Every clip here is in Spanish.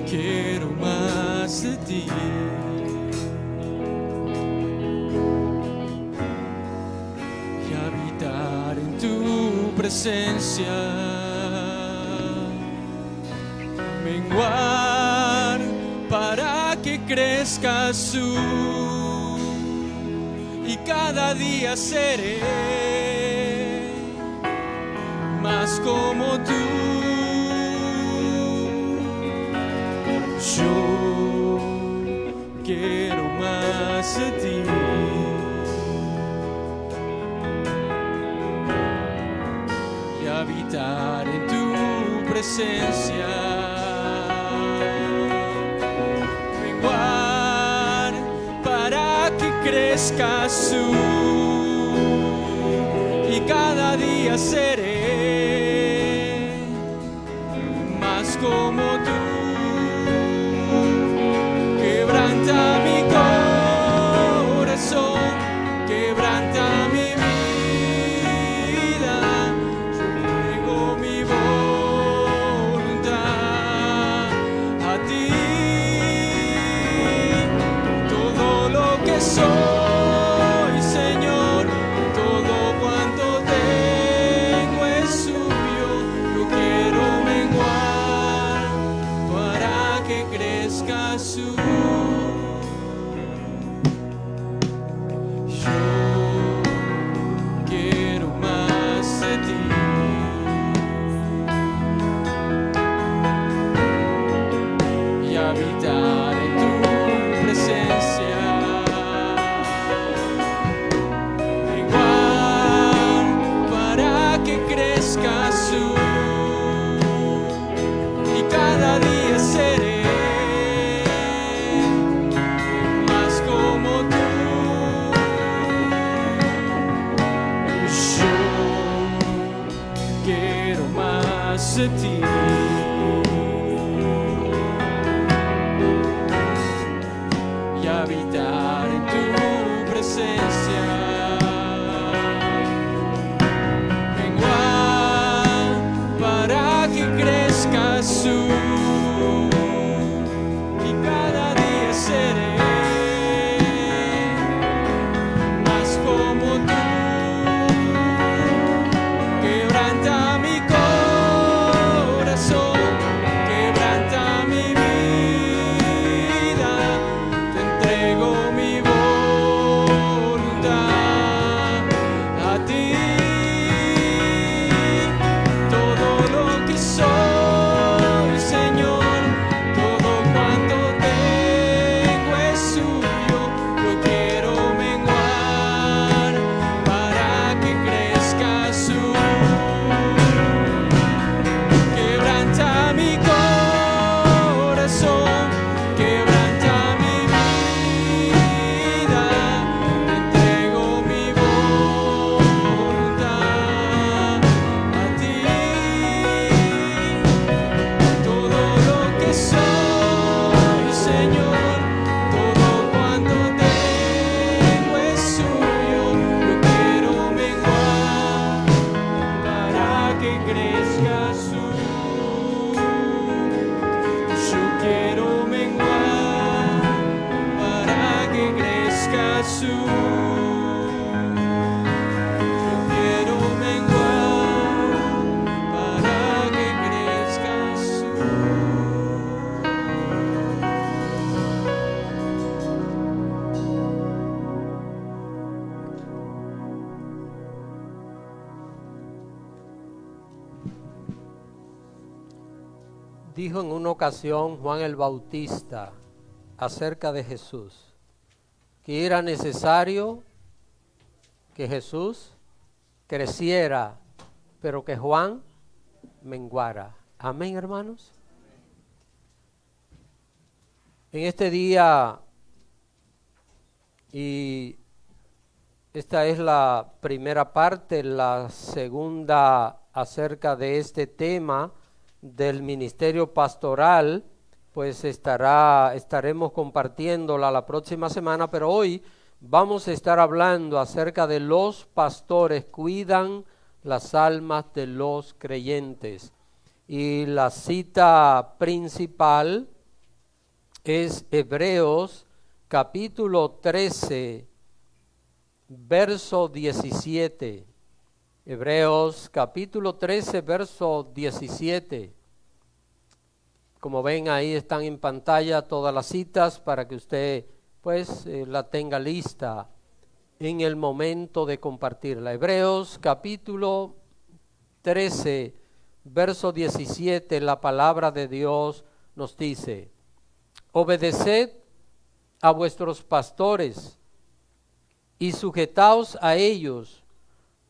quiero más de ti. Y habitar en tu presencia. Menguar para que crezcas tú. Y cada día seré más como tú. Yo quiero más de ti. Y habitar en tu presencia. Menguar para que crezcas tú. Y cada día seré más como tú. Quebranta mi corazón, quebranta mi vida. Yo entrego mi voluntad a ti. Todo lo que soy, Señor, todo cuanto tengo es tuyo. Yo quiero menguar para que crezcas tú. De ti. Y habitar en tu presencia. Menguar para que crezcas tú. Y cada día seré más como tú. Quebranta mi corazón, quebranta mi vida, te entrego mi voluntad a ti. Todo lo que soy, Señor, todo cuanto tengo es tuyo. Yo quiero menguar para que crezcas tú. Quebranta mi corazón, quebranta mi vida, te entrego mi voluntad a ti. Todo lo que soy, Señor, todo cuanto tengo es tuyo. Yo quiero menguar para que crezcas tú. Yo quiero menguar para que crezcas tú. Yo quiero menguar para que crezcas tú. Dijo en una ocasión Juan el Bautista acerca de Jesús, que era necesario que Jesús creciera, pero que Juan menguara. Amén, hermanos. En este día, y esta es la primera parte, la segunda acerca de este tema del ministerio pastoral, pues estaremos compartiéndola la próxima semana, pero hoy vamos a estar hablando acerca de los pastores cuidan las almas de los creyentes. Y la cita principal es Hebreos capítulo 13, verso 17. Hebreos capítulo 13, verso 17. Como ven, ahí están en pantalla todas las citas para que usted pues la tenga lista en el momento de compartirla. Hebreos capítulo 13, verso 17, la palabra de Dios nos dice: obedeced a vuestros pastores y sujetaos a ellos,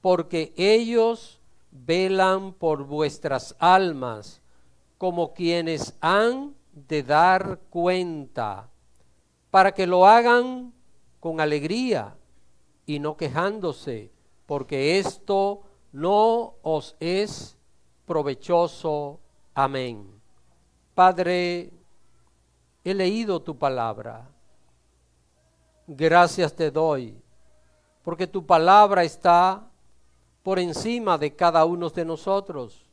porque ellos velan por vuestras almas, como quienes han de dar cuenta, para que lo hagan con alegría y no quejándose, porque esto no os es provechoso. Amén. Padre, he leído tu palabra. Gracias te doy, porque tu palabra está por encima de cada uno de nosotros.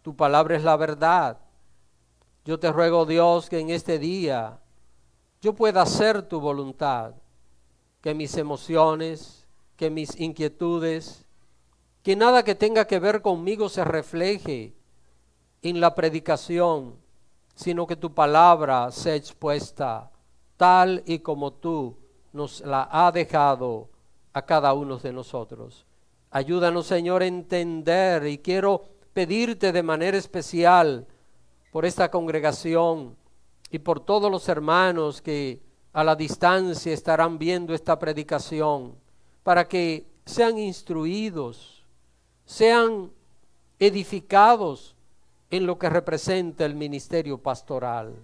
Tu palabra es la verdad. Yo te ruego, Dios, que en este día yo pueda hacer tu voluntad, que mis emociones, que mis inquietudes, que nada que tenga que ver conmigo se refleje en la predicación, sino que tu palabra sea expuesta tal y como tú nos la ha dejado a cada uno de nosotros. Ayúdanos, Señor, a entender, y quiero pedirte de manera especial por esta congregación y por todos los hermanos que a la distancia estarán viendo esta predicación, para que sean instruidos, sean edificados en lo que representa el ministerio pastoral.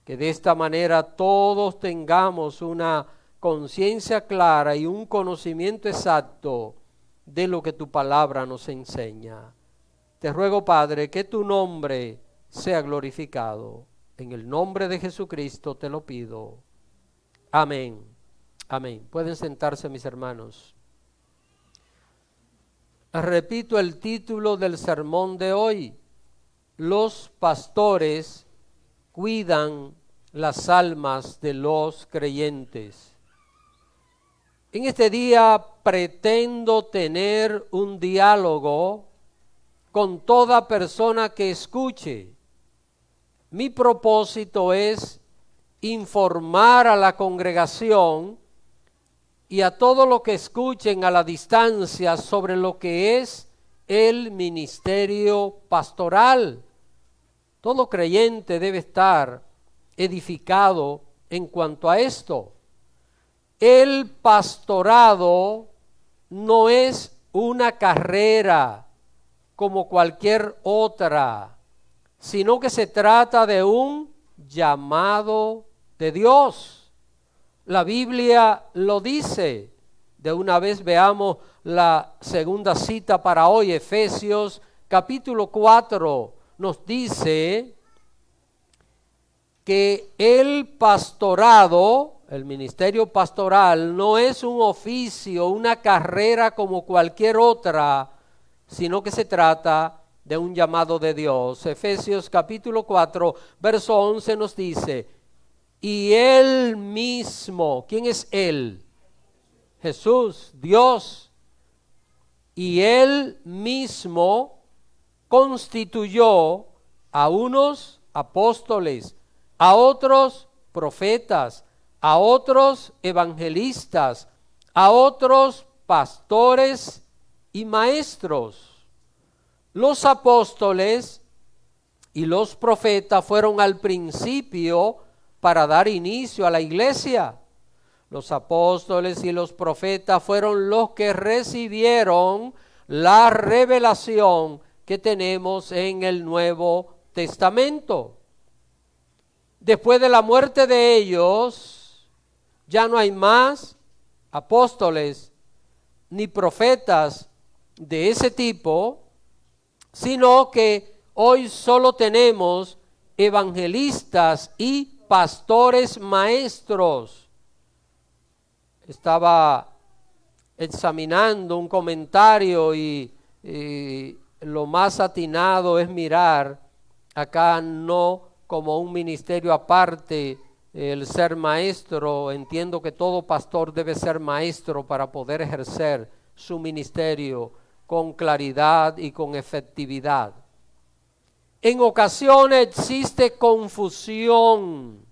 Que de esta manera todos tengamos una conciencia clara y un conocimiento exacto de lo que tu palabra nos enseña. Te ruego, Padre, que tu nombre sea glorificado. En el nombre de Jesucristo te lo pido. Amén. Amén. Pueden sentarse, mis hermanos. Repito el título del sermón de hoy: los pastores cuidan las almas de los creyentes. En este día pretendo tener un diálogo con toda persona que escuche. Mi propósito es informar a la congregación y a todos los que escuchen a la distancia sobre lo que es el ministerio pastoral. Todo creyente debe estar edificado en cuanto a esto. El pastorado no es una carrera como cualquier otra, sino que se trata de un llamado de Dios. La Biblia lo dice. De una vez veamos la segunda cita para hoy, Efesios capítulo 4, nos dice que el pastorado, el ministerio pastoral, no es un oficio, una carrera como cualquier otra, sino que se trata de un llamado de Dios. Efesios capítulo 4, verso 11 nos dice: y Él mismo, ¿quién es Él? Jesús, Dios. Y Él mismo constituyó a unos apóstoles, a otros profetas, a otros evangelistas, a otros pastores y maestros. Los apóstoles y los profetas fueron al principio para dar inicio a la iglesia. Los apóstoles y los profetas fueron los que recibieron la revelación que tenemos en el Nuevo Testamento. Después de la muerte de ellos, ya no hay más apóstoles ni profetas de ese tipo, sino que hoy solo tenemos evangelistas y pastores maestros. Estaba examinando un comentario y lo más atinado es mirar acá no como un ministerio aparte el ser maestro. Entiendo que todo pastor debe ser maestro para poder ejercer su ministerio con claridad y con efectividad. En ocasiones existe confusión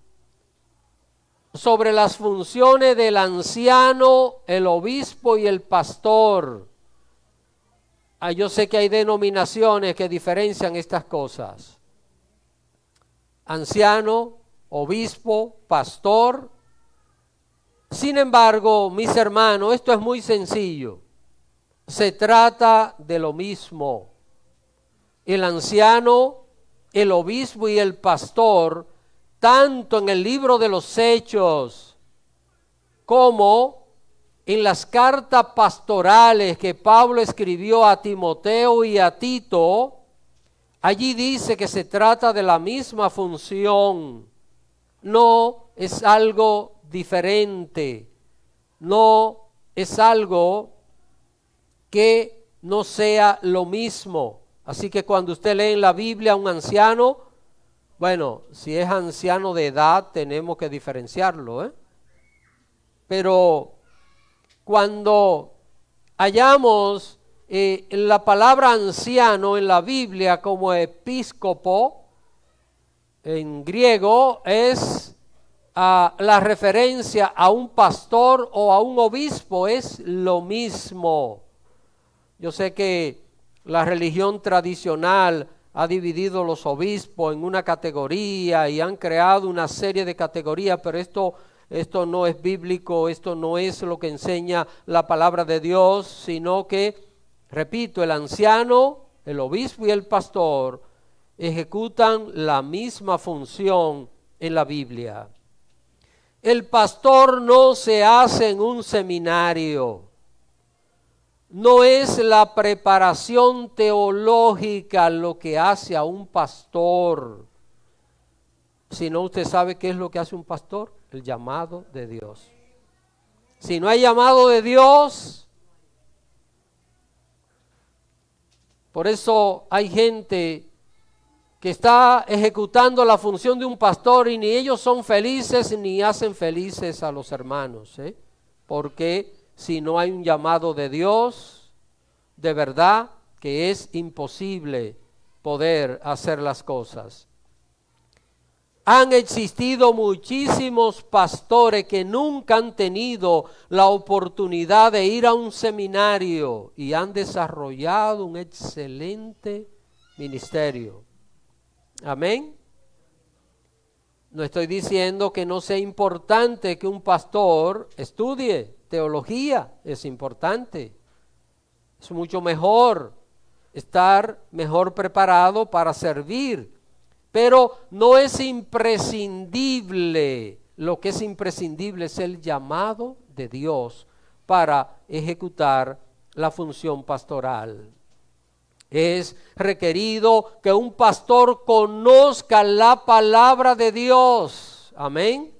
sobre las funciones del anciano, el obispo y el pastor. Yo sé que hay denominaciones que diferencian estas cosas. Anciano, obispo, pastor. Sin embargo, mis hermanos, esto es muy sencillo. Se trata de lo mismo. El anciano, el obispo y el pastor, tanto en el libro de los Hechos como en las cartas pastorales que Pablo escribió a Timoteo y a Tito, allí dice que se trata de la misma función. No es algo diferente, no es algo que no sea lo mismo. Así que cuando usted lee en la Biblia a un anciano, bueno, si es anciano de edad tenemos que diferenciarlo, Pero cuando hallamos la palabra anciano en la Biblia como episcopo, en griego es la referencia a un pastor o a un obispo, es lo mismo. Yo sé que la religión tradicional ha dividido los obispos en una categoría y han creado una serie de categorías, pero esto no es bíblico, esto no es lo que enseña la palabra de Dios, sino que, repito, el anciano, el obispo y el pastor ejecutan la misma función en la Biblia. El pastor no se hace en un seminario. No es la preparación teológica lo que hace a un pastor, sino usted sabe qué es lo que hace un pastor, el llamado de Dios. Si no hay llamado de Dios, por eso hay gente que está ejecutando la función de un pastor y ni ellos son felices ni hacen felices a los hermanos, porque si no hay un llamado de Dios, de verdad que es imposible poder hacer las cosas. Han existido muchísimos pastores que nunca han tenido la oportunidad de ir a un seminario y han desarrollado un excelente ministerio. Amén. No estoy diciendo que no sea importante que un pastor estudie teología, es importante. Es mucho mejor estar mejor preparado para servir. Pero no es imprescindible. Lo que es imprescindible es el llamado de Dios para ejecutar la función pastoral. Es requerido que un pastor conozca la palabra de Dios. Amén.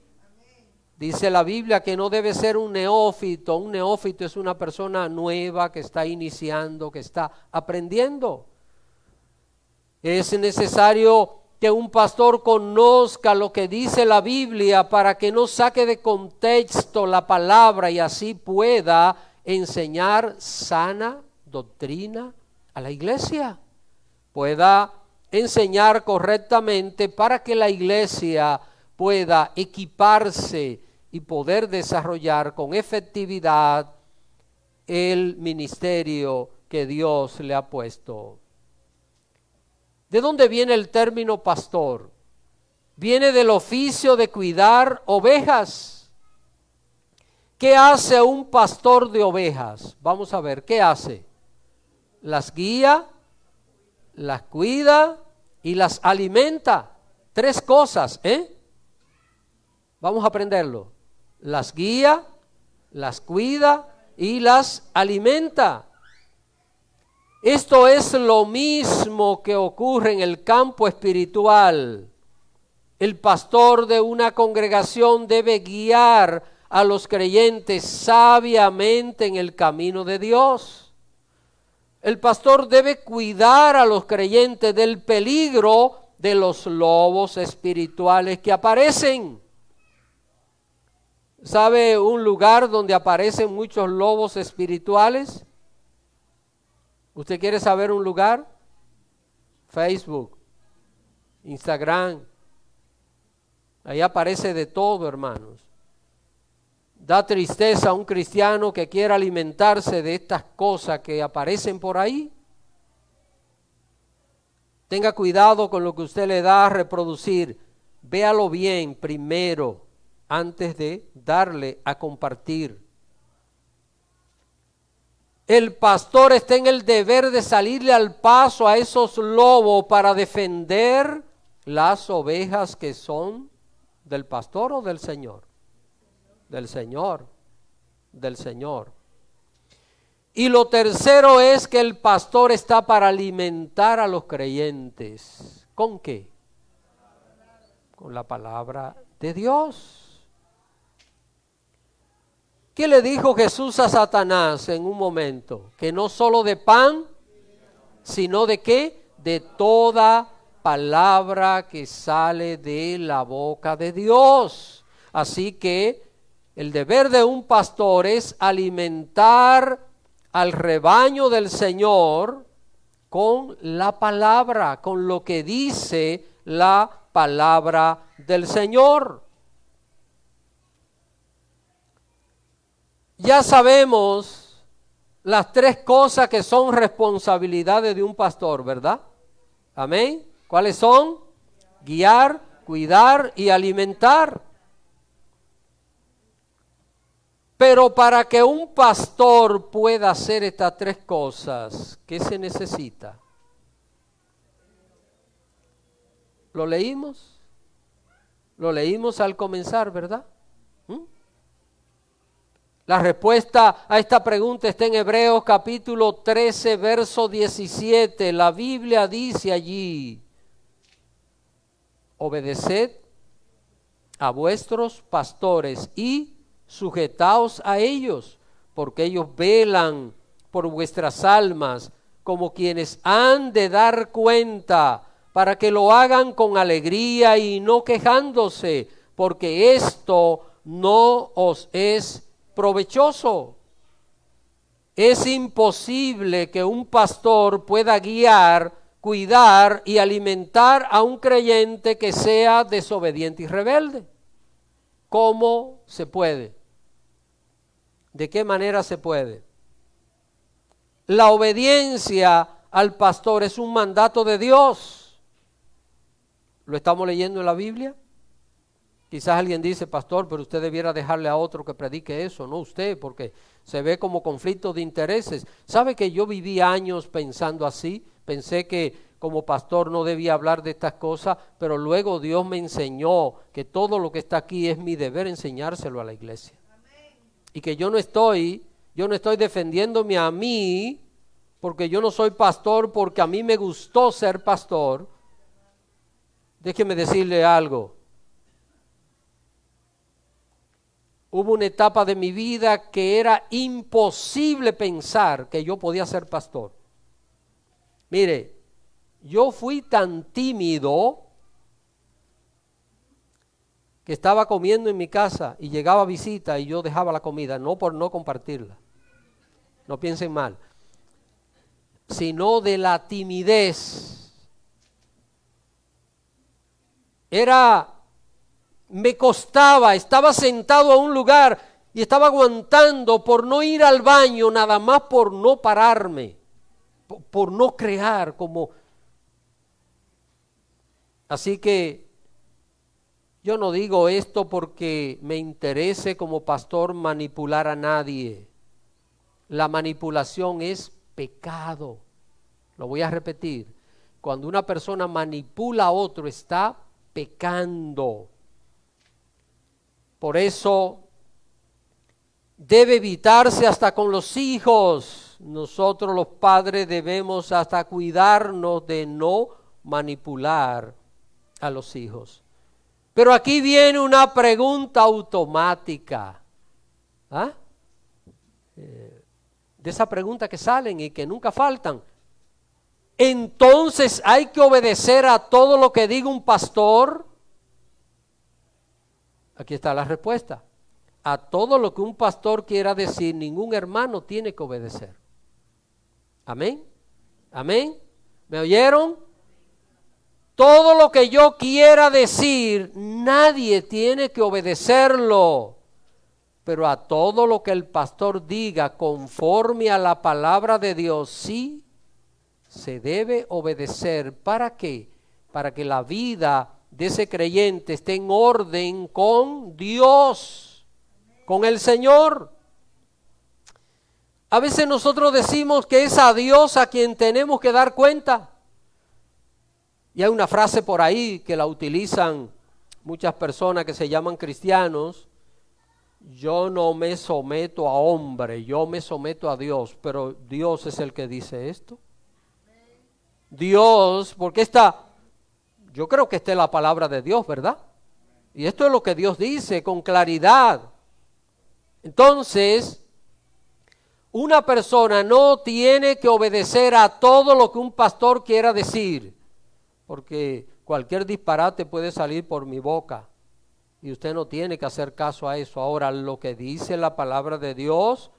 Dice la Biblia que no debe ser un neófito. Un neófito es una persona nueva que está iniciando, que está aprendiendo. Es necesario que un pastor conozca lo que dice la Biblia para que no saque de contexto la palabra y así pueda enseñar sana doctrina a la iglesia. Pueda enseñar correctamente para que la iglesia pueda equiparse y poder desarrollar con efectividad el ministerio que Dios le ha puesto. ¿De dónde viene el término pastor? Viene del oficio de cuidar ovejas. ¿Qué hace un pastor de ovejas? Vamos a ver, ¿qué hace? Las guía, las cuida y las alimenta. 3 cosas, Vamos a aprenderlo. Las guía, las cuida y las alimenta. Esto es lo mismo que ocurre en el campo espiritual. El pastor de una congregación debe guiar a los creyentes sabiamente en el camino de Dios. El pastor debe cuidar a los creyentes del peligro de los lobos espirituales que aparecen. ¿Sabe un lugar donde aparecen muchos lobos espirituales? ¿Usted quiere saber un lugar? Facebook, Instagram. Ahí aparece de todo, hermanos. Da tristeza a un cristiano que quiera alimentarse de estas cosas que aparecen por ahí. Tenga cuidado con lo que usted le da a reproducir. Véalo bien primero antes de darle a compartir. El pastor está en el deber de salirle al paso a esos lobos para defender las ovejas que son del pastor o del Señor. Del Señor. Del Señor. Y lo tercero es que el pastor está para alimentar a los creyentes. ¿Con qué? Con la palabra de Dios. ¿Qué le dijo Jesús a Satanás en un momento? Que no solo de pan, sino de qué? De toda palabra que sale de la boca de Dios. Así que el deber de un pastor es alimentar al rebaño del Señor con la palabra, con lo que dice la palabra del Señor. Ya sabemos las tres cosas que son responsabilidades de un pastor, ¿verdad? Amén. ¿Cuáles son? Guiar, cuidar y alimentar. Pero para que un pastor pueda hacer estas tres cosas, ¿qué se necesita? ¿Lo leímos? Lo leímos al comenzar, ¿verdad? La respuesta a esta pregunta está en Hebreos capítulo 13, verso 17. La Biblia dice allí: obedeced a vuestros pastores y sujetaos a ellos, porque ellos velan por vuestras almas como quienes han de dar cuenta, para que lo hagan con alegría y no quejándose, porque esto no os es provechoso. Es imposible que un pastor pueda guiar, cuidar y alimentar a un creyente que sea desobediente y rebelde. ¿Cómo se puede? ¿De qué manera se puede? La obediencia al pastor es un mandato de Dios. ¿Lo estamos leyendo en la Biblia? Quizás alguien dice: pastor, pero usted debiera dejarle a otro que predique eso, no usted, porque se ve como conflicto de intereses. ¿Sabe que yo viví años pensando así? Pensé que como pastor no debía hablar de estas cosas, pero luego Dios me enseñó que todo lo que está aquí es mi deber enseñárselo a la iglesia. Y que yo no estoy defendiéndome a mí, porque yo no soy pastor, porque a mí me gustó ser pastor. Déjeme decirle algo. Hubo una etapa de mi vida que era imposible pensar que yo podía ser pastor. Mire, yo fui tan tímido que estaba comiendo en mi casa y llegaba visita y yo dejaba la comida, no por no compartirla. No piensen mal. Sino de la timidez. Me costaba, estaba sentado a un lugar y estaba aguantando por no ir al baño, nada más por no pararme, por no crear como. Así que yo no digo esto porque me interese como pastor manipular a nadie. La manipulación es pecado. Lo voy a repetir. Cuando una persona manipula a otro, está pecando. Por eso debe evitarse hasta con los hijos. Nosotros los padres debemos hasta cuidarnos de no manipular a los hijos. Pero aquí viene una pregunta automática. De esa pregunta que salen y que nunca faltan. Entonces, ¿hay que obedecer a todo lo que diga un pastor? Aquí está la respuesta. a todo lo que un pastor quiera decir, ningún hermano tiene que obedecer. Amén. Amén. ¿Me oyeron? Todo lo que yo quiera decir, nadie tiene que obedecerlo. Pero a todo lo que el pastor diga conforme a la palabra de Dios, sí se debe obedecer. ¿Para qué? Para que la vida de ese creyente esté en orden con Dios, con el Señor. A veces nosotros decimos que es a Dios a quien tenemos que dar cuenta. Y hay una frase por ahí que la utilizan muchas personas que se llaman cristianos: yo no me someto a hombre, yo me someto a Dios. Pero Dios es el que dice esto. Dios, porque yo creo que esta es la palabra de Dios, ¿verdad? Y esto es lo que Dios dice con claridad. Entonces, una persona no tiene que obedecer a todo lo que un pastor quiera decir, porque cualquier disparate puede salir por mi boca y usted no tiene que hacer caso a eso. Ahora, lo que dice la palabra de Dios,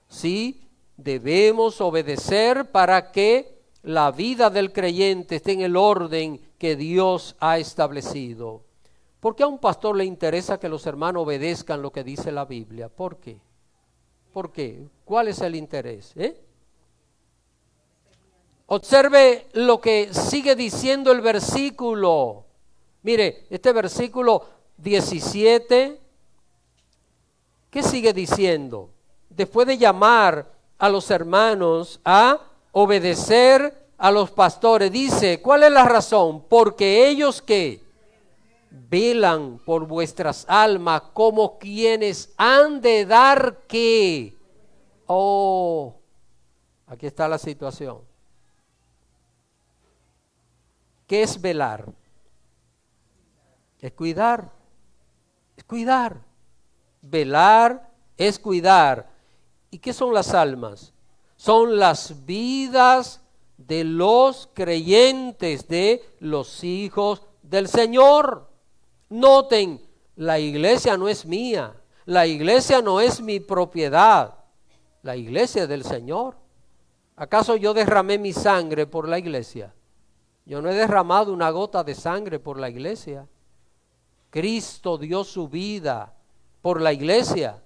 sí debemos obedecer para que la vida del creyente esté en el orden que Dios ha establecido. ¿Por qué a un pastor le interesa que los hermanos obedezcan lo que dice la Biblia? ¿Por qué? ¿Por qué? ¿Cuál es el interés? Observe lo que sigue diciendo el versículo. Mire, este versículo 17, ¿qué sigue diciendo? Después de llamar a los hermanos a obedecer a los pastores, dice, ¿cuál es la razón? Porque ellos que velan por vuestras almas como quienes han de dar ¿qué? Oh, aquí está la situación. ¿Qué es velar? Es cuidar. Es cuidar. Velar es cuidar. ¿Y qué son las almas? Son las vidas de los creyentes, de los hijos del Señor. Noten, la iglesia no es mía, la iglesia no es mi propiedad, la iglesia es del Señor. ¿Acaso yo derramé mi sangre por la iglesia? Yo no he derramado una gota de sangre por la iglesia. Cristo dio su vida por la iglesia.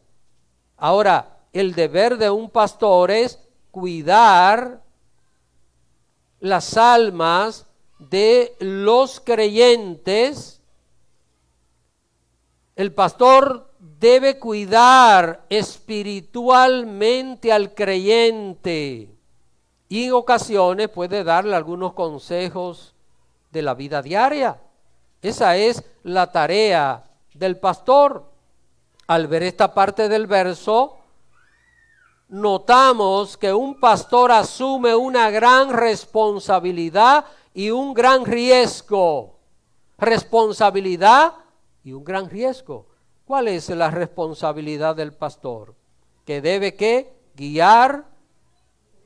Ahora, el deber de un pastor es cuidar las almas de los creyentes. El pastor debe cuidar espiritualmente al creyente y en ocasiones puede darle algunos consejos de la vida diaria. Esa es la tarea del pastor. Al ver esta parte del verso, notamos que un pastor asume una gran responsabilidad y un gran riesgo. Responsabilidad y un gran riesgo. ¿Cuál es la responsabilidad del pastor? Que debe ¿qué? Guiar,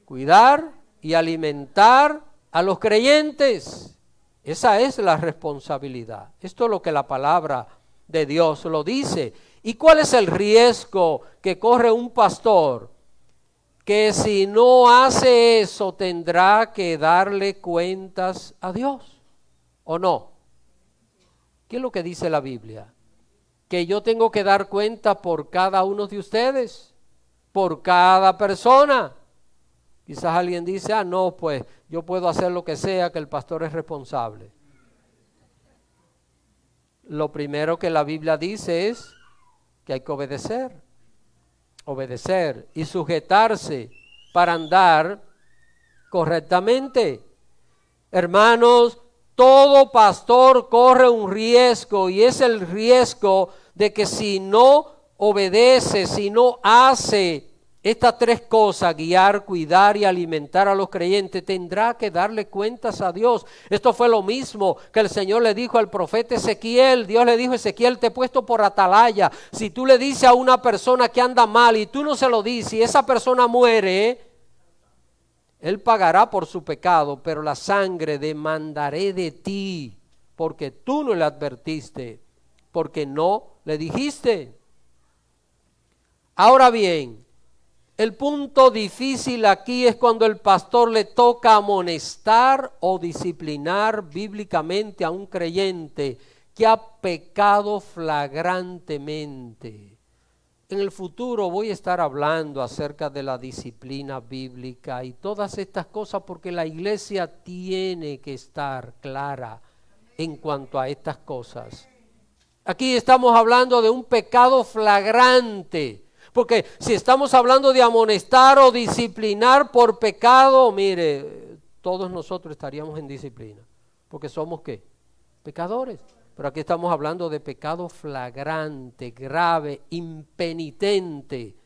cuidar y alimentar a los creyentes. Esa es la responsabilidad. Esto es lo que la palabra de Dios lo dice. ¿Y cuál es el riesgo que corre un pastor? Que si no hace eso tendrá que darle cuentas a Dios, ¿o no? ¿Qué es lo que dice la Biblia? Que yo tengo que dar cuenta por cada uno de ustedes, por cada persona. Quizás alguien dice, no, pues yo puedo hacer lo que sea, que el pastor es responsable. Lo primero que la Biblia dice es que hay que obedecer y sujetarse para andar correctamente. Hermanos, todo pastor corre un riesgo y es el riesgo de que si no obedece, si no hace estas tres cosas, guiar, cuidar y alimentar a los creyentes, tendrá que darle cuentas a Dios. Esto fue lo mismo que el Señor le dijo al profeta Ezequiel. Dios le dijo, Ezequiel, te he puesto por atalaya. Si tú le dices a una persona que anda mal y tú no se lo dices y esa persona muere, él pagará por su pecado, pero la sangre demandaré de ti, porque tú no le advertiste, porque no le dijiste. Ahora bien, el punto difícil aquí es cuando el pastor le toca amonestar o disciplinar bíblicamente a un creyente que ha pecado flagrantemente. En el futuro voy a estar hablando acerca de la disciplina bíblica y todas estas cosas porque la iglesia tiene que estar clara en cuanto a estas cosas. Aquí estamos hablando de un pecado flagrante. Porque si estamos hablando de amonestar o disciplinar por pecado, mire, todos nosotros estaríamos en disciplina. Porque somos ¿qué? Pecadores. Pero aquí estamos hablando de pecado flagrante, grave, impenitente.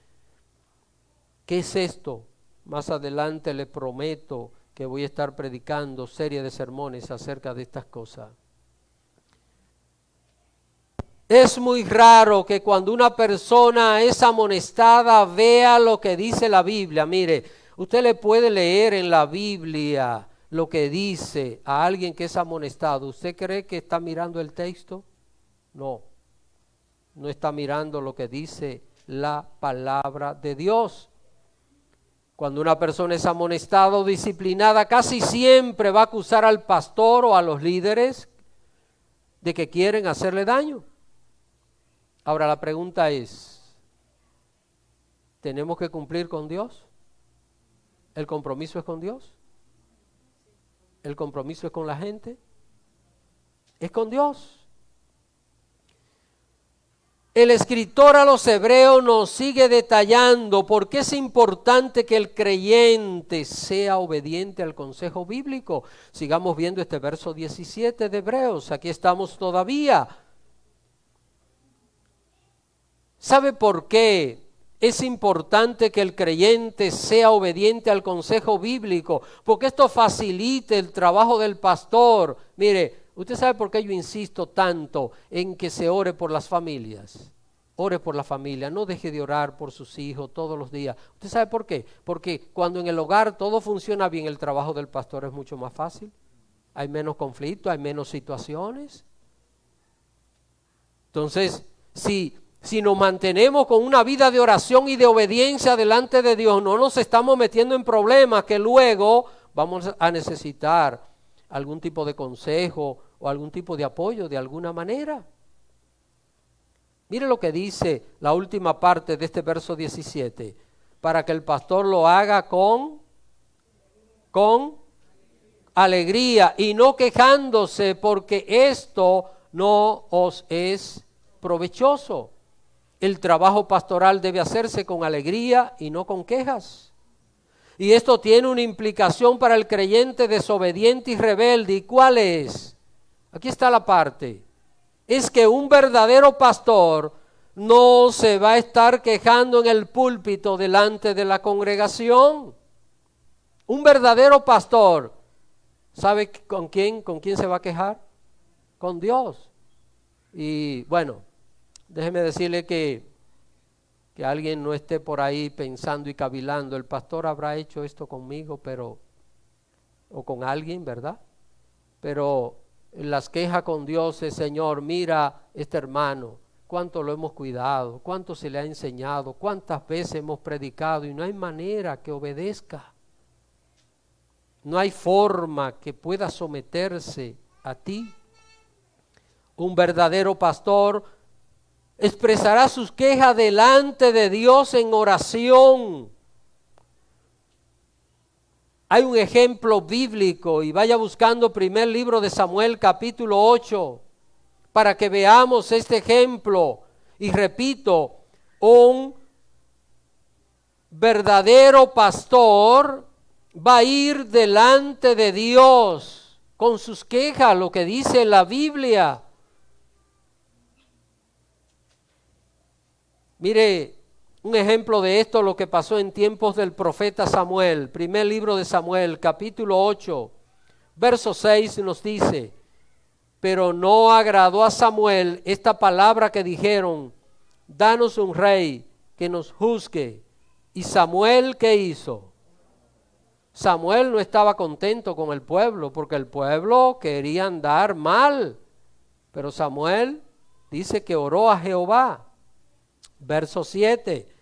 ¿Qué es esto? Más adelante le prometo que voy a estar predicando serie de sermones acerca de estas cosas. Es muy raro que cuando una persona es amonestada vea lo que dice la Biblia. Mire, usted le puede leer en la Biblia lo que dice a alguien que es amonestado. ¿Usted cree que está mirando el texto? No, no está mirando lo que dice la palabra de Dios. Cuando una persona es amonestada o disciplinada, casi siempre va a acusar al pastor o a los líderes de que quieren hacerle daño. Ahora la pregunta es, ¿tenemos que cumplir con Dios? ¿El compromiso es con Dios? ¿El compromiso es con la gente? Es con Dios. El escritor a los Hebreos nos sigue detallando por qué es importante que el creyente sea obediente al consejo bíblico. Sigamos viendo este verso 17 de Hebreos, aquí estamos todavía. ¿Sabe por qué es importante que el creyente sea obediente al consejo bíblico? Porque esto facilita el trabajo del pastor. Mire, ¿usted sabe por qué yo insisto tanto en que se ore por las familias? Ore por la familia, no deje de orar por sus hijos todos los días. ¿Usted sabe por qué? Porque cuando en el hogar todo funciona bien, el trabajo del pastor es mucho más fácil. Hay menos conflictos, hay menos situaciones. Entonces, si nos mantenemos con una vida de oración y de obediencia delante de Dios, no nos estamos metiendo en problemas que luego vamos a necesitar algún tipo de consejo o algún tipo de apoyo de alguna manera. Mire lo que dice la última parte de este verso 17, para que el pastor lo haga con alegría y no quejándose, porque esto no os es provechoso. El trabajo pastoral debe hacerse con alegría y no con quejas. Y esto tiene una implicación para el creyente desobediente y rebelde. ¿Y cuál es? Aquí está la parte. Es que un verdadero pastor no se va a estar quejando en el púlpito delante de la congregación. Un verdadero pastor, ¿sabe con quién se va a quejar? Con Dios. Y bueno, déjeme decirle que alguien no esté por ahí pensando y cavilando, el pastor habrá hecho esto conmigo, o con alguien, ¿verdad? Pero las quejas con Dios es, Señor, mira este hermano, cuánto lo hemos cuidado, cuánto se le ha enseñado, cuántas veces hemos predicado y no hay manera que obedezca. No hay forma que pueda someterse a ti. Un verdadero pastor expresará sus quejas delante de Dios en oración. Hay un ejemplo bíblico y vaya buscando primer libro de Samuel capítulo 8 para que veamos este ejemplo. Y repito, un verdadero pastor va a ir delante de Dios con sus quejas, lo que dice la Biblia. Mire, un ejemplo de esto, lo que pasó en tiempos del profeta Samuel. Primer libro de Samuel, capítulo 8, verso 6 nos dice: pero no agradó a Samuel esta palabra que dijeron: danos un rey que nos juzgue. ¿Y Samuel qué hizo? Samuel no estaba contento con el pueblo, porque el pueblo quería andar mal. Pero Samuel dice que oró a Jehová. Verso 7,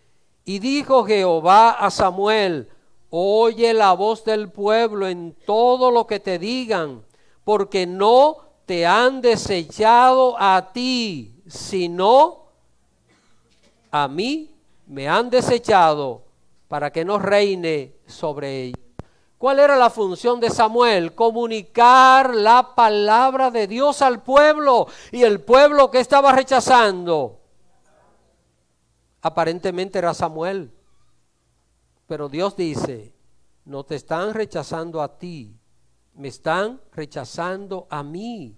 Y dijo Jehová a Samuel: oye la voz del pueblo en todo lo que te digan, porque no te han desechado a ti, sino a mí me han desechado para que no reine sobre ellos. ¿Cuál era la función de Samuel? Comunicar la palabra de Dios al pueblo. ¿Y el pueblo que estaba rechazando? Aparentemente era Samuel. Pero Dios dice: no te están rechazando a ti, me están rechazando a mí.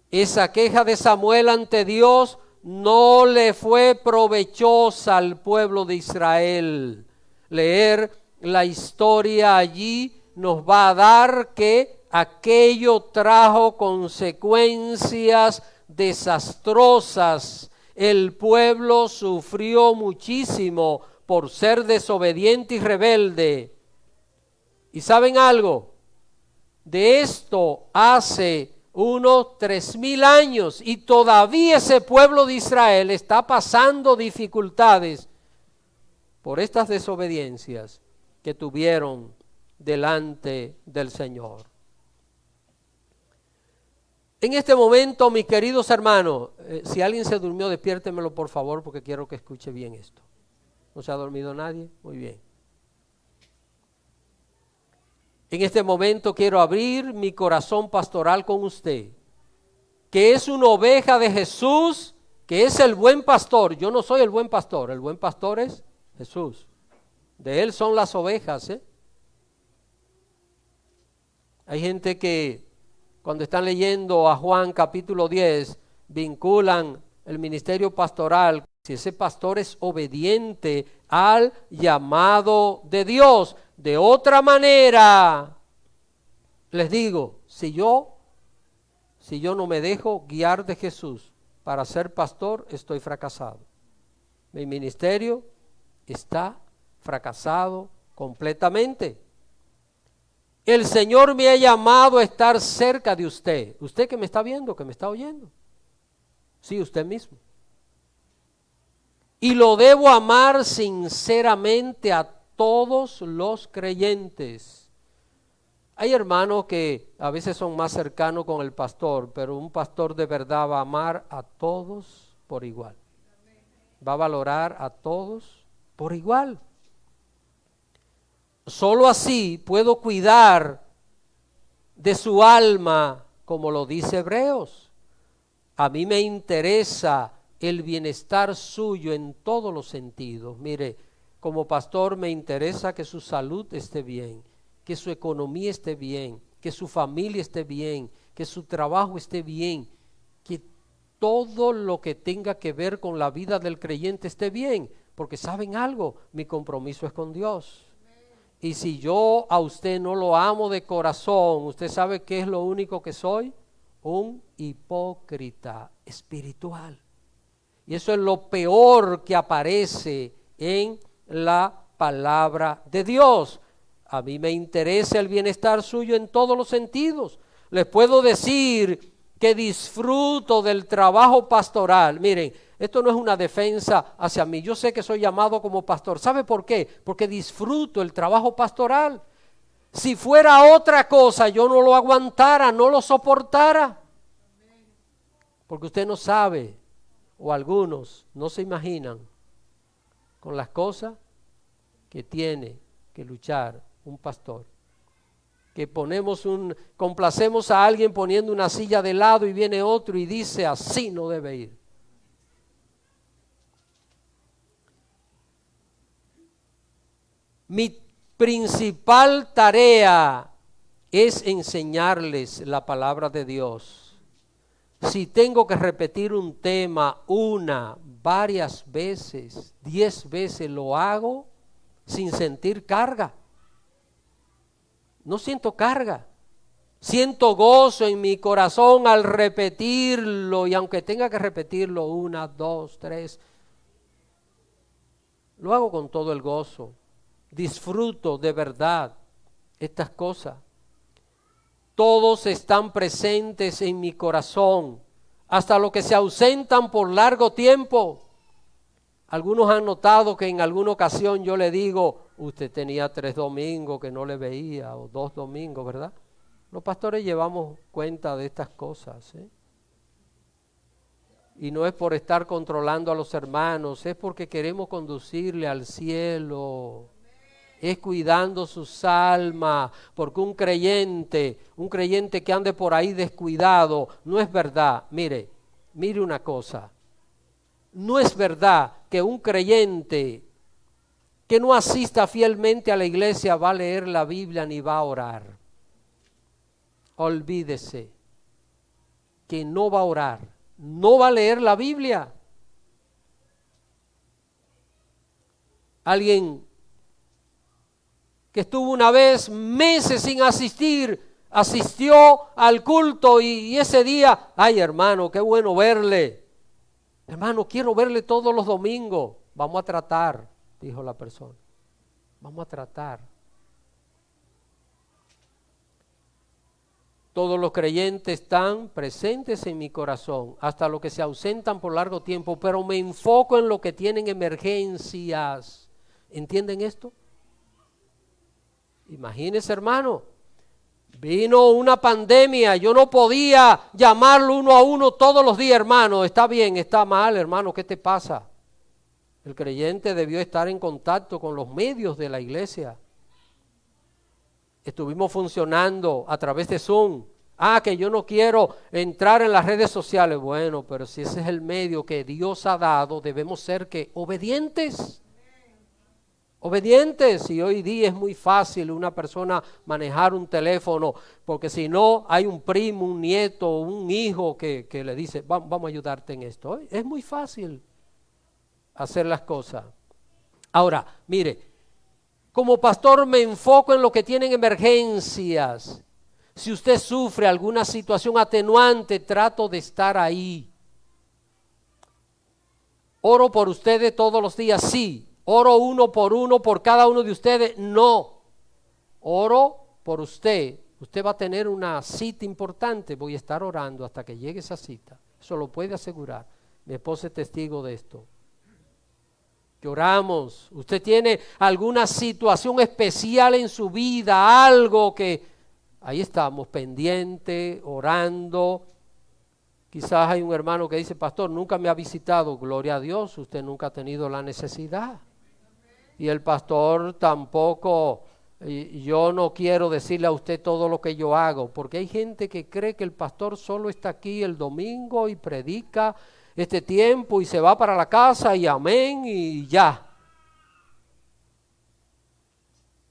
Esa queja de Samuel ante Dios no le fue provechosa al pueblo de Israel. Leer la historia allí nos va a dar que aquello trajo consecuencias desastrosas. El pueblo sufrió muchísimo por ser desobediente y rebelde. ¿Y saben algo? De esto hace unos 3000 años y todavía ese pueblo de Israel está pasando dificultades por estas desobediencias que tuvieron delante del Señor. En este momento, mis queridos hermanos, si alguien se durmió, despiértemelo por favor, porque quiero que escuche bien esto. ¿No se ha dormido nadie? Muy bien. En este momento quiero abrir mi corazón pastoral con usted, que es una oveja de Jesús, que es el buen pastor. Yo no soy el buen pastor es Jesús. De Él son las ovejas, Hay gente que cuando están leyendo a Juan capítulo 10, vinculan el ministerio pastoral, si ese pastor es obediente al llamado de Dios. De otra manera, les digo, si yo no me dejo guiar de Jesús para ser pastor, estoy fracasado. Mi ministerio está fracasado completamente. El Señor me ha llamado a estar cerca de usted. Usted que me está viendo, que me está oyendo. Sí, usted mismo. Y lo debo amar sinceramente a todos los creyentes. Hay hermanos que a veces son más cercanos con el pastor, pero un pastor de verdad va a amar a todos por igual. Va a valorar a todos por igual. Solo así puedo cuidar de su alma, como lo dice Hebreos. A mí me interesa el bienestar suyo en todos los sentidos. Mire, como pastor me interesa que su salud esté bien, que su economía esté bien, que su familia esté bien, que su trabajo esté bien, que todo lo que tenga que ver con la vida del creyente esté bien, porque ¿saben algo? Mi compromiso es con Dios. Y si yo a usted no lo amo de corazón, ¿usted sabe qué es lo único que soy? Un hipócrita espiritual. Y eso es lo peor que aparece en la palabra de Dios. A mí me interesa el bienestar suyo en todos los sentidos. Les puedo decir que disfruto del trabajo pastoral. Miren, esto no es una defensa hacia mí. Yo sé que soy llamado como pastor. ¿Sabe por qué? Porque disfruto el trabajo pastoral. Si fuera otra cosa, yo no lo aguantara, no lo soportara. Porque usted no sabe, o algunos no se imaginan, con las cosas que tiene que luchar un pastor. Que complacemos a alguien poniendo una silla de lado y viene otro y dice: así no debe ir. Mi principal tarea es enseñarles la palabra de Dios. Si tengo que repetir un tema varias veces, 10 veces, lo hago sin sentir carga. No siento carga. Siento gozo en mi corazón al repetirlo, y aunque tenga que repetirlo 1, 2, 3, lo hago con todo el gozo. Disfruto de verdad estas cosas. Todos están presentes en mi corazón, hasta los que se ausentan por largo tiempo. Algunos han notado que en alguna ocasión yo le digo, usted tenía 3 domingos que no le veía, o 2 domingos, ¿verdad? Los pastores llevamos cuenta de estas cosas, ¿eh? Y no es por estar controlando a los hermanos, es porque queremos conducirle al cielo. Es cuidando sus almas, porque un creyente que ande por ahí descuidado, no es verdad. Mire una cosa, no es verdad que un creyente que no asista fielmente a la iglesia va a leer la Biblia ni va a orar. Olvídese que no va a orar, no va a leer la Biblia. Alguien que estuvo una vez meses sin asistir, asistió al culto y ese día, ay hermano, qué bueno verle. Hermano, quiero verle todos los domingos. Vamos a tratar, dijo la persona. Vamos a tratar. Todos los creyentes están presentes en mi corazón, hasta los que se ausentan por largo tiempo, pero me enfoco en los que tienen emergencias. ¿Entienden esto? Imagínese, hermano, vino una pandemia, yo no podía llamarlo uno a uno todos los días, hermano, está bien, está mal, hermano, ¿qué te pasa? El creyente debió estar en contacto con los medios de la iglesia. Estuvimos funcionando a través de Zoom. Que yo no quiero entrar en las redes sociales. Bueno, pero si ese es el medio que Dios ha dado, debemos ser ¿qué? Obedientes. Obedientes, y hoy día es muy fácil una persona manejar un teléfono, porque si no hay un primo, un nieto, un hijo que le dice, vamos a ayudarte en esto. Es muy fácil hacer las cosas. Ahora, mire, como pastor me enfoco en lo que tienen emergencias. Si usted sufre alguna situación atenuante, trato de estar ahí. ¿Oro por ustedes todos los días? Sí. ¿Oro uno por cada uno de ustedes? No. Oro por usted. Usted va a tener una cita importante. Voy a estar orando hasta que llegue esa cita. Eso lo puede asegurar. Mi esposa es testigo de esto. Que oramos. Usted tiene alguna situación especial en su vida, algo que ahí estamos pendientes, orando. Quizás hay un hermano que dice, pastor, nunca me ha visitado. Gloria a Dios, usted nunca ha tenido la necesidad. Y el pastor tampoco, yo no quiero decirle a usted todo lo que yo hago, porque hay gente que cree que el pastor solo está aquí el domingo y predica este tiempo y se va para la casa y amén y ya.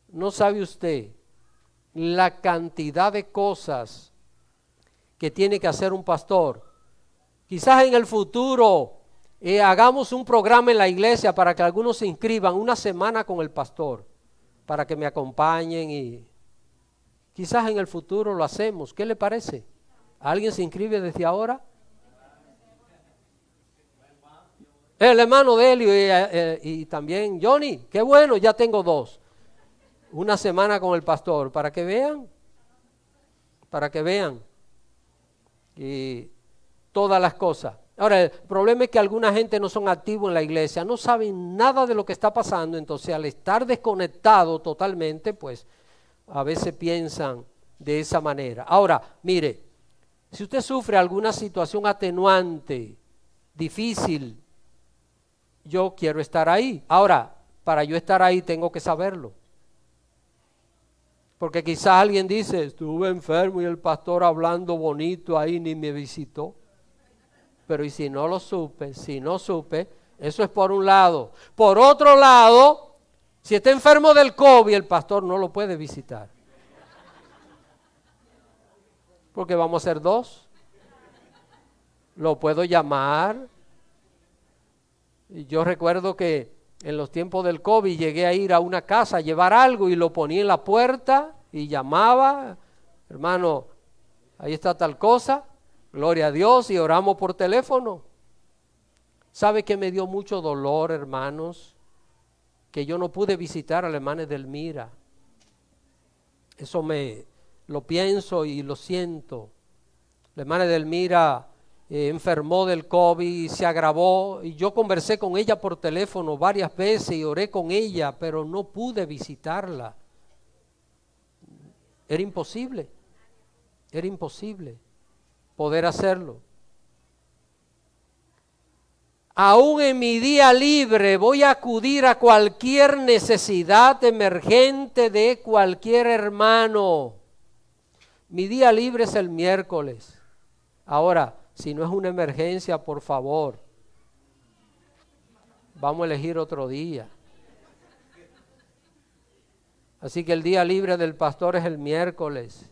No sabe usted la cantidad de cosas que tiene que hacer un pastor. Quizás en el futuro hagamos un programa en la iglesia para que algunos se inscriban una semana con el pastor, para que me acompañen y quizás en el futuro lo hacemos. ¿Qué le parece? ¿Alguien se inscribe desde ahora? El hermano de Helio y también Johnny, qué bueno, ya tengo 2. Una semana con el pastor, para que vean. Y todas las cosas. Ahora, el problema es que alguna gente no son activos en la iglesia, no saben nada de lo que está pasando, entonces al estar desconectado totalmente, pues a veces piensan de esa manera. Ahora, mire, si usted sufre alguna situación atenuante, difícil, yo quiero estar ahí. Ahora, para yo estar ahí tengo que saberlo. Porque quizás alguien dice, estuve enfermo y el pastor hablando bonito ahí ni me visitó. Pero y si no lo supe, eso es por un lado. Por otro lado, si está enfermo del COVID, el pastor no lo puede visitar. Porque vamos a ser 2. Lo puedo llamar. Y yo recuerdo que en los tiempos del COVID llegué a ir a una casa a llevar algo y lo ponía en la puerta y llamaba, hermano, ahí está tal cosa, gloria a Dios, y oramos por teléfono. ¿Sabe que me dio mucho dolor, hermanos? Que yo no pude visitar a la hermana Edelmira. Eso lo pienso y lo siento. La hermana Edelmira enfermó del COVID y se agravó. Y yo conversé con ella por teléfono varias veces y oré con ella, pero no pude visitarla. Era imposible poder hacerlo. Aún en mi día libre voy a acudir a cualquier necesidad emergente de cualquier hermano. Mi día libre es el miércoles. Ahora, si no es una emergencia, por favor, vamos a elegir otro día. Así que el día libre del pastor es el miércoles.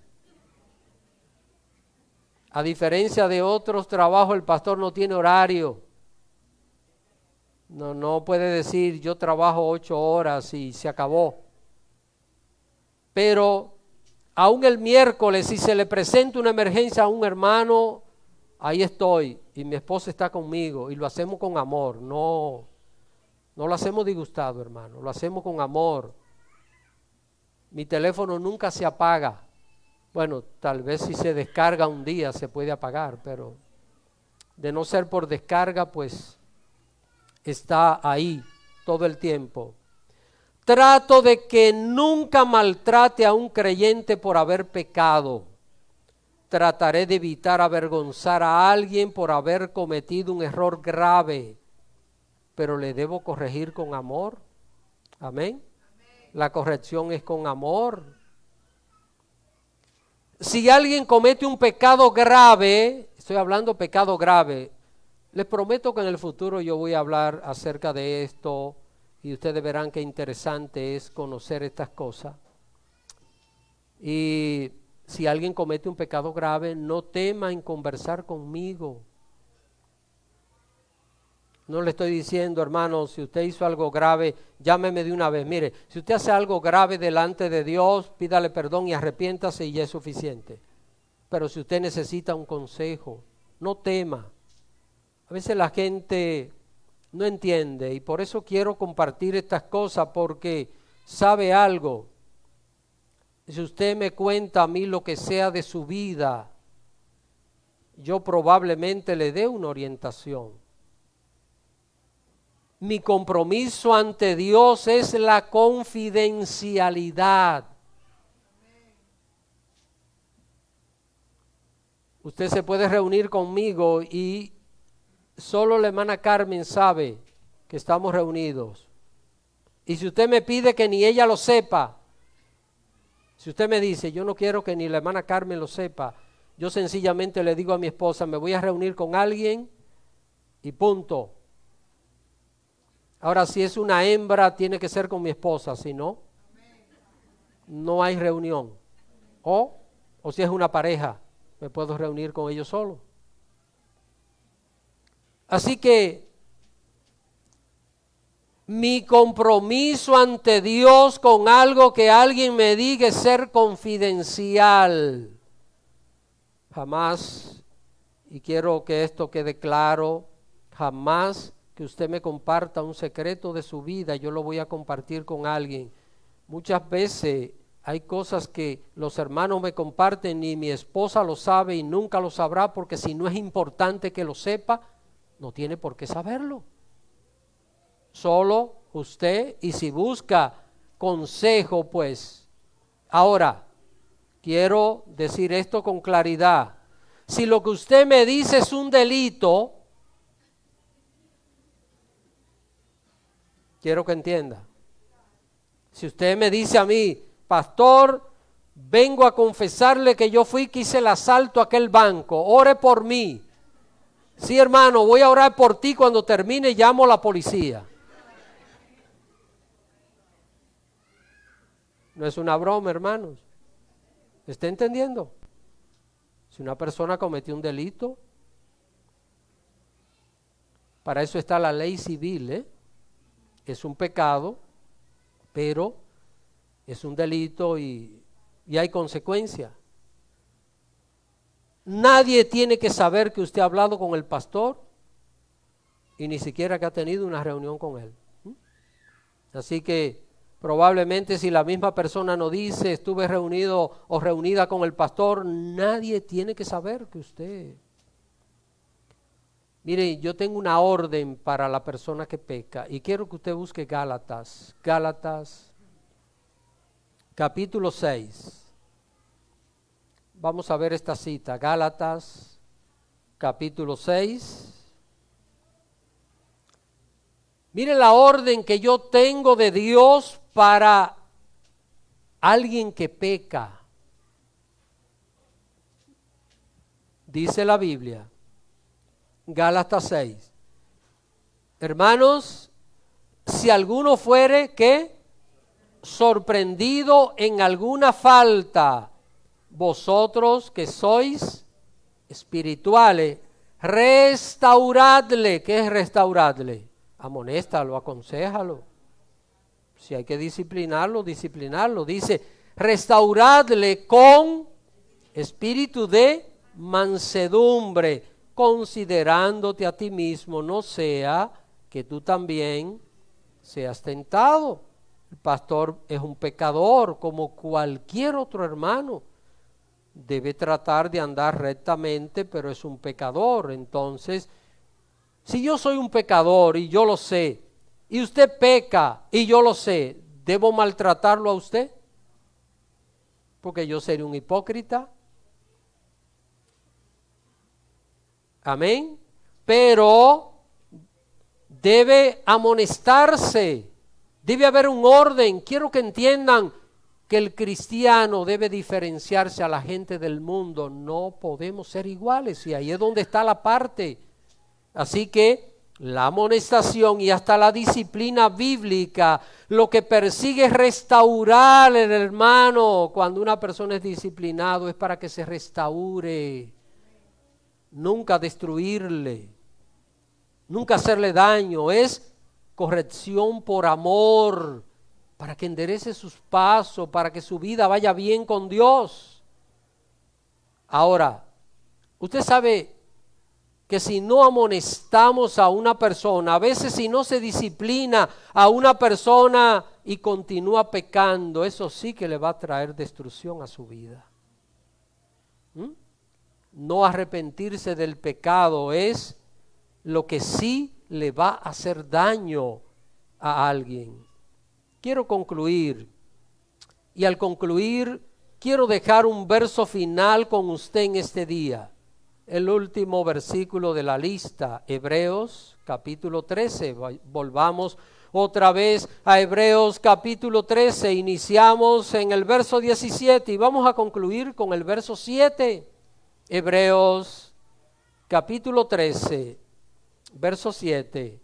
A diferencia de otros trabajos, el pastor no tiene horario. No puede decir yo trabajo 8 horas y se acabó. Pero aún el miércoles, si se le presenta una emergencia a un hermano, ahí estoy y mi esposa está conmigo y lo hacemos con amor. No lo hacemos disgustado, hermano, lo hacemos con amor. Mi teléfono nunca se apaga. Bueno, tal vez si se descarga un día se puede apagar, pero de no ser por descarga, pues está ahí todo el tiempo. Trato de que nunca maltrate a un creyente por haber pecado. Trataré de evitar avergonzar a alguien por haber cometido un error grave, pero le debo corregir con amor. Amén. La corrección es con amor. Si alguien comete un pecado grave, estoy hablando pecado grave, les prometo que en el futuro yo voy a hablar acerca de esto y ustedes verán qué interesante es conocer estas cosas. Y si alguien comete un pecado grave, no tema en conversar conmigo. No le estoy diciendo, hermano, si usted hizo algo grave, llámeme de una vez. Mire, si usted hace algo grave delante de Dios, pídale perdón y arrepiéntase y ya es suficiente. Pero si usted necesita un consejo, no tema. A veces la gente no entiende y por eso quiero compartir estas cosas, porque sabe algo. Si usted me cuenta a mí lo que sea de su vida, yo probablemente le dé una orientación. Mi compromiso ante Dios es la confidencialidad. Usted se puede reunir conmigo y solo la hermana Carmen sabe que estamos reunidos. Y si usted me pide que ni ella lo sepa, si usted me dice, yo no quiero que ni la hermana Carmen lo sepa, yo sencillamente le digo a mi esposa, me voy a reunir con alguien y punto. Ahora, si es una hembra, tiene que ser con mi esposa, si no, no hay reunión. O si es una pareja, me puedo reunir con ellos solo. Así que mi compromiso ante Dios con algo que alguien me diga es ser confidencial. Jamás, y quiero que esto quede claro, jamás que usted me comparta un secreto de su vida, yo lo voy a compartir con alguien. Muchas veces hay cosas que los hermanos me comparten y mi esposa lo sabe y nunca lo sabrá, porque si no es importante que lo sepa, no tiene por qué saberlo. Solo usted, y si busca consejo, pues. Ahora, quiero decir esto con claridad. Si lo que usted me dice es un delito, quiero que entienda. Si usted me dice a mí, pastor, vengo a confesarle que yo fui que hice el asalto a aquel banco, ore por mí. Sí, hermano, voy a orar por ti, cuando termine llamo a la policía. No es una broma, hermanos. ¿Está entendiendo? Si una persona cometió un delito, para eso está la ley civil, ¿eh? Es un pecado, pero es un delito y hay consecuencias. Nadie tiene que saber que usted ha hablado con el pastor y ni siquiera que ha tenido una reunión con él. Así que probablemente si la misma persona no dice estuve reunido o reunida con el pastor, nadie tiene que saber que usted. Mire, yo tengo una orden para la persona que peca y quiero que usted busque Gálatas. Gálatas, capítulo 6. Vamos a ver esta cita. Gálatas, capítulo 6. Mire la orden que yo tengo de Dios para alguien que peca. Dice la Biblia, Gálatas 6. Hermanos, si alguno fuere que sorprendido en alguna falta, vosotros que sois espirituales, restauradle. ¿Qué es restauradle? Amonéstalo, aconséjalo. Si hay que disciplinarlo, disciplinarlo. Dice, restauradle con espíritu de mansedumbre, considerándote a ti mismo, no sea que tú también seas tentado. El pastor es un pecador como cualquier otro hermano. Debe tratar de andar rectamente, pero es un pecador. Entonces, si yo soy un pecador y yo lo sé, y usted peca y yo lo sé, ¿debo maltratarlo a usted? Porque yo seré un hipócrita. Amén. Pero debe amonestarse, debe haber un orden. Quiero que entiendan que el cristiano debe diferenciarse a la gente del mundo. No podemos ser iguales y ahí es donde está la parte. Así que la amonestación y hasta la disciplina bíblica lo que persigue es restaurar al hermano. Cuando una persona es disciplinado es para que se restaure. Nunca destruirle, nunca hacerle daño, es corrección por amor, para que enderece sus pasos, para que su vida vaya bien con Dios. Ahora, usted sabe que si no amonestamos a una persona, a veces si no se disciplina a una persona y continúa pecando, eso sí que le va a traer destrucción a su vida. No arrepentirse del pecado es lo que sí le va a hacer daño a alguien. Quiero concluir y al concluir quiero dejar un verso final con usted en este día. El último versículo de la lista, Hebreos capítulo 13. Volvamos otra vez a Hebreos capítulo 13. Iniciamos en el verso 17 y vamos a concluir con el verso 7. Hebreos capítulo 13, verso 7.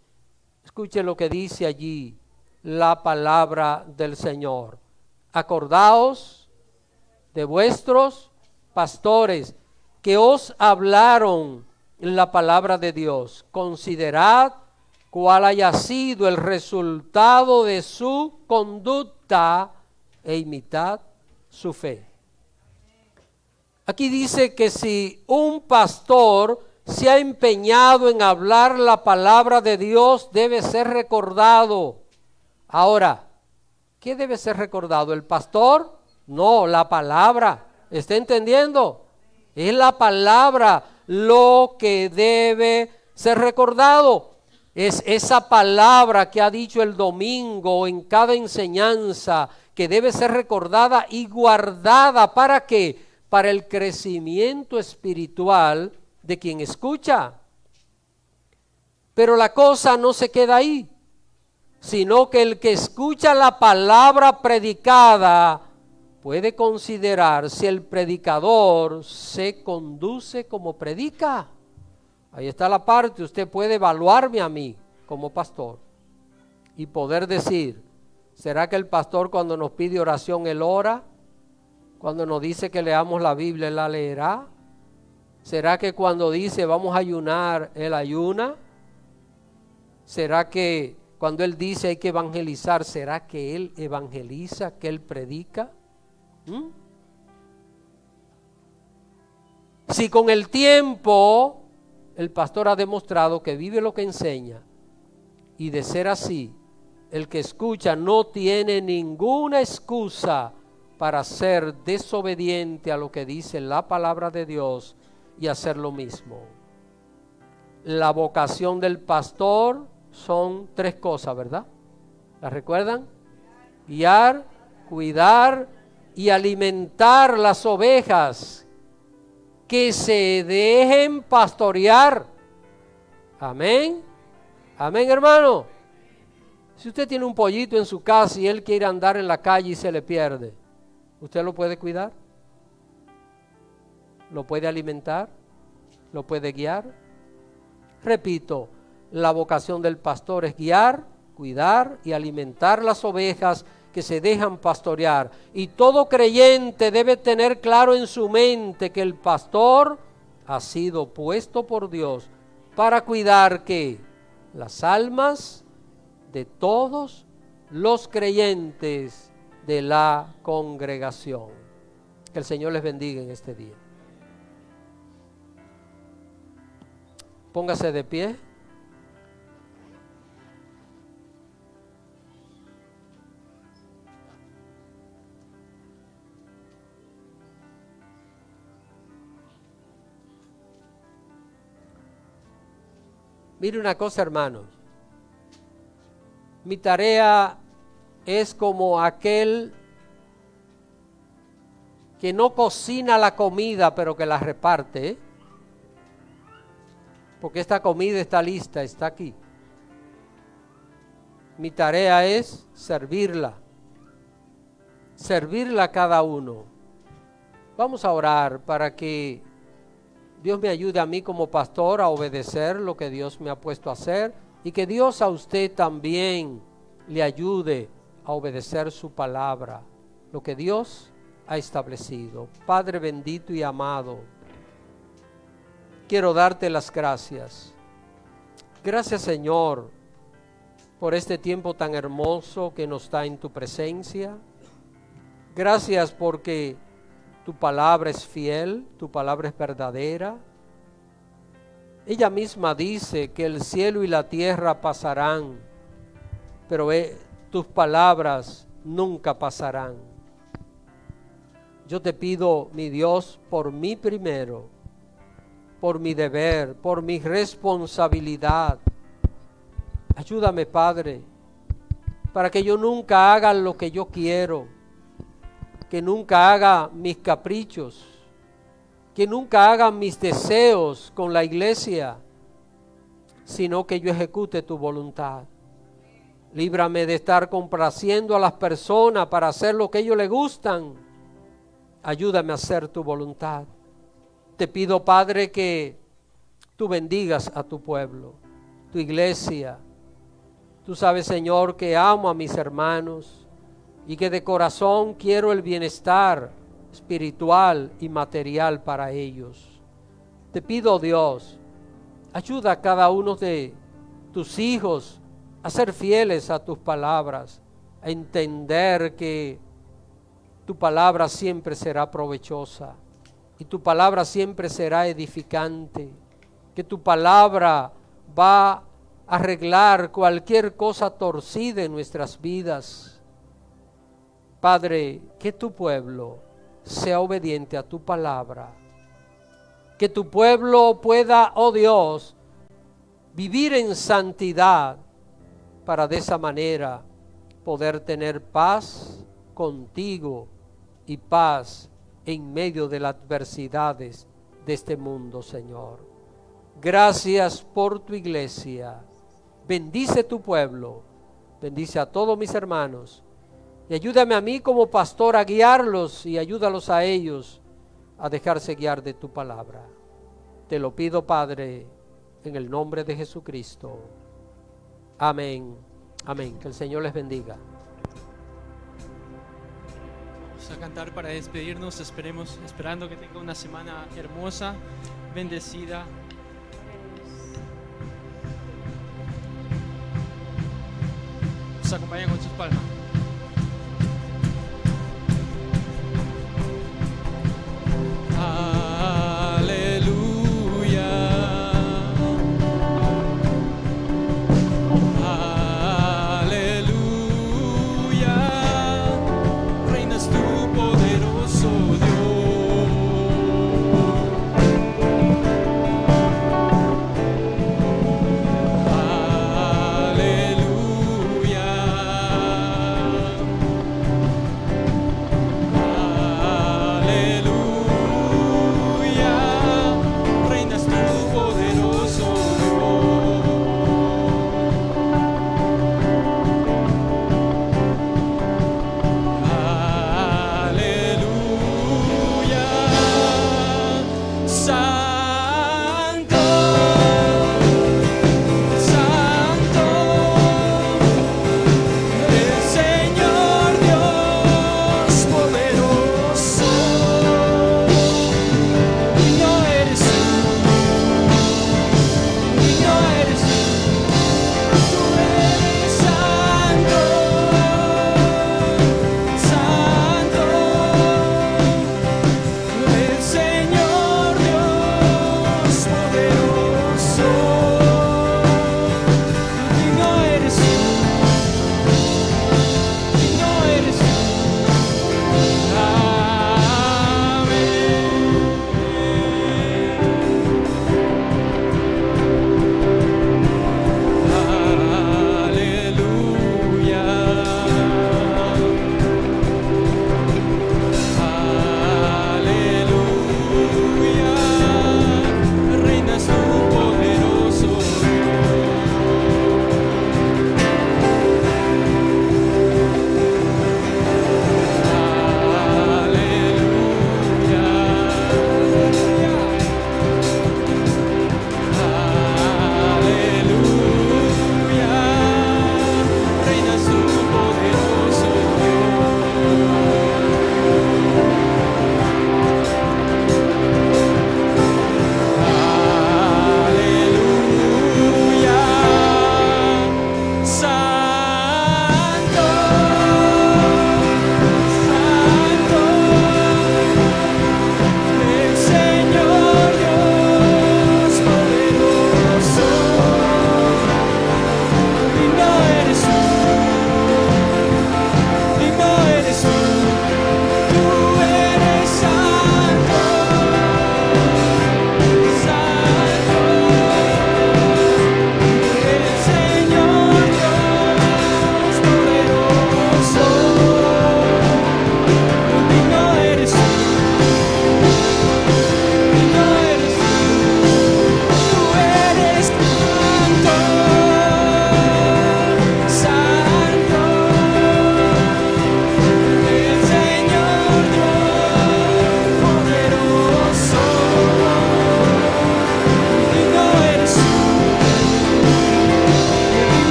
Escuche lo que dice allí la palabra del Señor. Acordaos de vuestros pastores que os hablaron la palabra de Dios. Considerad cuál haya sido el resultado de su conducta e imitad su fe. Aquí dice que si un pastor se ha empeñado en hablar la palabra de Dios, debe ser recordado. Ahora, ¿qué debe ser recordado? ¿El pastor? No, la palabra. ¿Está entendiendo? Es la palabra lo que debe ser recordado. Es esa palabra que ha dicho el domingo en cada enseñanza que debe ser recordada y guardada. ¿Para qué? Para el crecimiento espiritual de quien escucha. Pero la cosa no se queda ahí, sino que el que escucha la palabra predicada puede considerar si el predicador se conduce como predica. Ahí está la parte, usted puede evaluarme a mí como pastor y poder decir, ¿será que el pastor cuando nos pide oración él ora? Cuando nos dice que leamos la Biblia, ¿él la leerá? ¿Será que cuando dice vamos a ayunar, él ayuna? ¿Será que cuando él dice hay que evangelizar, será que él evangeliza, que él predica? Si con el tiempo el pastor ha demostrado que vive lo que enseña, y de ser así, el que escucha no tiene ninguna excusa para ser desobediente a lo que dice la palabra de Dios y hacer lo mismo. la vocación del pastor son 3 cosas, ¿verdad? ¿Las recuerdan? Guiar, cuidar y alimentar las ovejas, que se dejen pastorear. Amén. Amén, hermano. Si usted tiene un pollito en su casa y él quiere andar en la calle y se le pierde, ¿usted lo puede cuidar? ¿Lo puede alimentar? ¿Lo puede guiar? Repito, la vocación del pastor es guiar, cuidar y alimentar las ovejas que se dejan pastorear. Y todo creyente debe tener claro en su mente que el pastor ha sido puesto por Dios para cuidar ¿qué? Las almas de todos los creyentes de la congregación. Que el Señor les bendiga en este día. Póngase de pie. Mire una cosa, hermanos. Mi tarea es como aquel que no cocina la comida, pero que la reparte, ¿eh? Porque esta comida está lista, está aquí. Mi tarea es servirla a cada uno. Vamos a orar para que Dios me ayude a mí como pastor a obedecer lo que Dios me ha puesto a hacer y que Dios a usted también le ayude a obedecer su palabra, lo que Dios ha establecido. Padre bendito y amado, quiero darte las gracias. Gracias, Señor, por este tiempo tan hermoso que nos da en tu presencia. Gracias porque tu palabra es fiel, tu palabra es verdadera. Ella misma dice que el cielo y la tierra pasarán, pero tus palabras nunca pasarán. Yo te pido, mi Dios, por mí primero, por mi deber, por mi responsabilidad. Ayúdame, Padre, para que yo nunca haga lo que yo quiero, que nunca haga mis caprichos, que nunca haga mis deseos con la iglesia, sino que yo ejecute tu voluntad. Líbrame de estar complaciendo a las personas para hacer lo que a ellos les gustan. Ayúdame a hacer tu voluntad. Te pido, Padre, que tú bendigas a tu pueblo, tu iglesia. Tú sabes, Señor, que amo a mis hermanos y que de corazón quiero el bienestar espiritual y material para ellos. Te pido, Dios, ayuda a cada uno de tus hijos a ser fieles a tus palabras, a entender que tu palabra siempre será provechosa y tu palabra siempre será edificante, que tu palabra va a arreglar cualquier cosa torcida en nuestras vidas. Padre, que tu pueblo sea obediente a tu palabra, que tu pueblo pueda, oh Dios, vivir en santidad para de esa manera poder tener paz contigo y paz en medio de las adversidades de este mundo, Señor. Gracias por tu iglesia. Bendice tu pueblo, bendice a todos mis hermanos y ayúdame a mí como pastor a guiarlos y ayúdalos a ellos a dejarse guiar de tu palabra. Te lo pido, Padre, en el nombre de Jesucristo. Amén. Amén. Que el Señor les bendiga. Vamos a cantar para despedirnos. Esperando que tenga una semana hermosa, bendecida. Nos acompañan con sus palmas.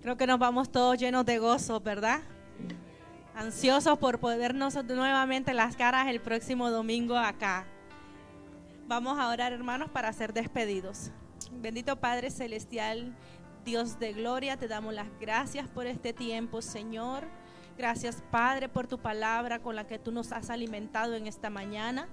Creo que nos vamos todos llenos de gozo, ¿verdad? Ansiosos por poder vernos nuevamente las caras el próximo domingo acá. Vamos a orar, hermanos, para ser despedidos. Bendito Padre Celestial, Dios de gloria, te damos las gracias por este tiempo, Señor. Gracias, Padre, por tu palabra con la que tú nos has alimentado en esta mañana.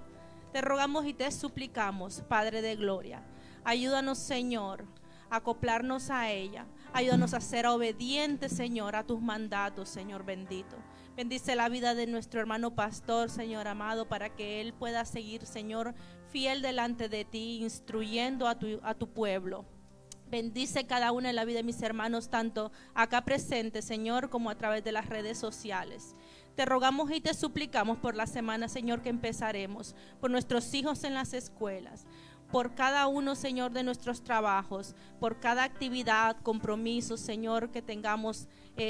Te rogamos y te suplicamos, Padre de gloria, ayúdanos, Señor, a acoplarnos a ella. Ayúdanos a ser obedientes, Señor, a tus mandatos, Señor bendito. Bendice la vida de nuestro hermano pastor, Señor amado, para que él pueda seguir, Señor, fiel delante de ti, instruyendo a tu pueblo. Bendice cada una de la vida de mis hermanos, tanto acá presentes, Señor, como a través de las redes sociales. Te rogamos y te suplicamos por la semana, Señor, que empezaremos, por nuestros hijos en las escuelas, por cada uno, Señor, de nuestros trabajos, por cada actividad, compromiso, Señor, que tengamos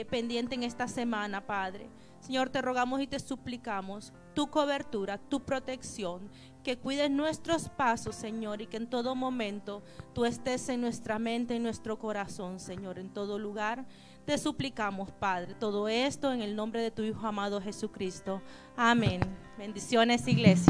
pendiente en esta semana, Padre. Señor, te rogamos y te suplicamos tu cobertura, tu protección, que cuides nuestros pasos, Señor, y que en todo momento tú estés en nuestra mente, en nuestro corazón, Señor, en todo lugar. Te suplicamos, Padre, todo esto en el nombre de tu Hijo amado Jesucristo. Amén. Bendiciones, iglesia.